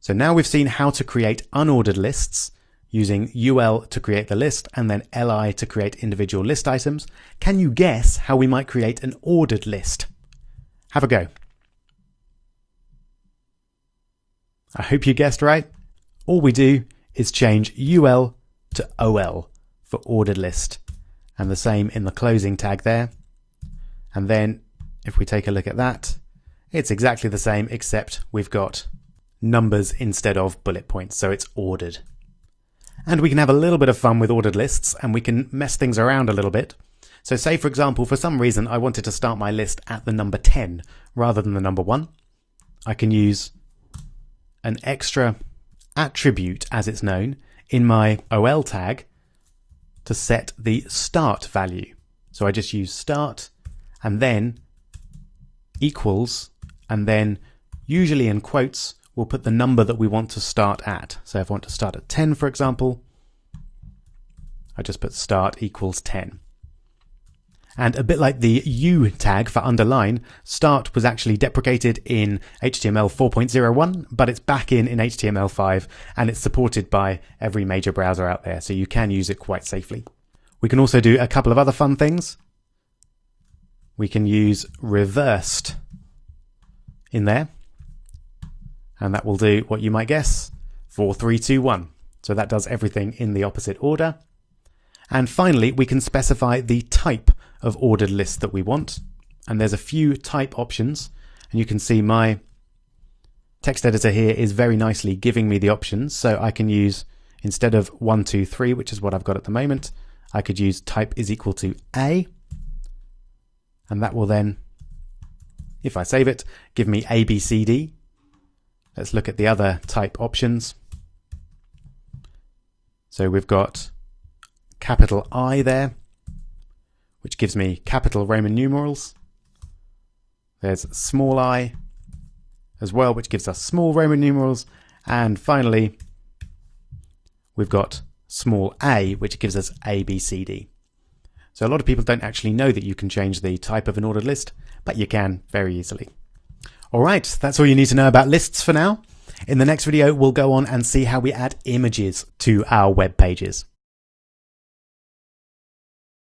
So now we've seen how to create unordered lists using UL to create the list and then LI to create individual list items. Can you guess how we might create an ordered list? Have a go. I hope you guessed right. All we do is change UL to OL for ordered list, and the same in the closing tag there. And then if we take a look at that, it's exactly the same, except we've got numbers instead of bullet points, so it's ordered. And we can have a little bit of fun with ordered lists, and we can mess things around a little bit. So say, for example, for some reason I wanted to start my list at the number 10 rather than the number 1. I can use an extra attribute, as it's known, in my OL tag to set the start value. So I just use start and then equals, and then usually in quotes we'll put the number that we want to start at. So if I want to start at 10, for example, I just put start equals 10. And a bit like the U tag for underline, start was actually deprecated in HTML 4.01, but it's back in HTML5, and it's supported by every major browser out there, so you can use it quite safely. We can also do a couple of other fun things. We can use reversed in there, and that will do what you might guess, 4, 3, 2, 1. So that does everything in the opposite order. And finally, we can specify the type of ordered list that we want. And there's a few type options. And you can see my text editor here is very nicely giving me the options. So I can use, instead of 1, 2, 3, which is what I've got at the moment, I could use type is equal to A. And that will then, if I save it, give me A, B, C, D. Let's look at the other type options. So we've got capital I there, which gives me capital Roman numerals. There's small I as well, which gives us small Roman numerals. And finally, we've got small a, which gives us A, B, C, D. So a lot of people don't actually know that you can change the type of an ordered list, but you can very easily. All right, that's all you need to know about lists for now. In the next video, we'll go on and see how we add images to our web pages.